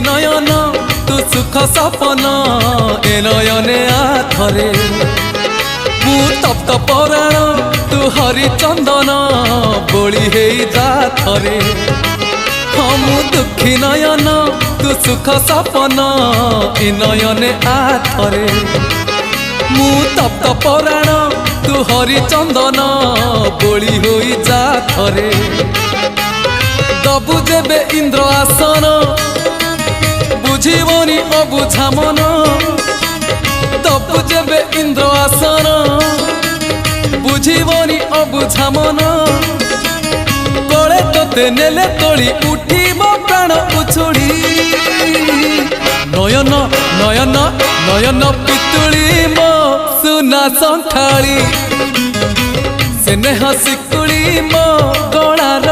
नयन तू सुख सपन ए नयने आथरे मु तप्त पराण तू हरिचंदन बोली हे जा थरे हाँ मु दुखी नयन तू सुख सपन ए नयने आथरे मु तप्त पराण तू हरिचंदन बोली होई जा थरे दबु जेबे इंद्र आसन बुझीबनी अबुझा मन दबु जेबे इंद्र आसन बुझीबनी अबुझा मन कले तोते नेले तोली उठीब प्राण उछुड़ी नयन नयन नयन पितुली मो सुना संथाली स्नेह शिकुड़ी मो गलार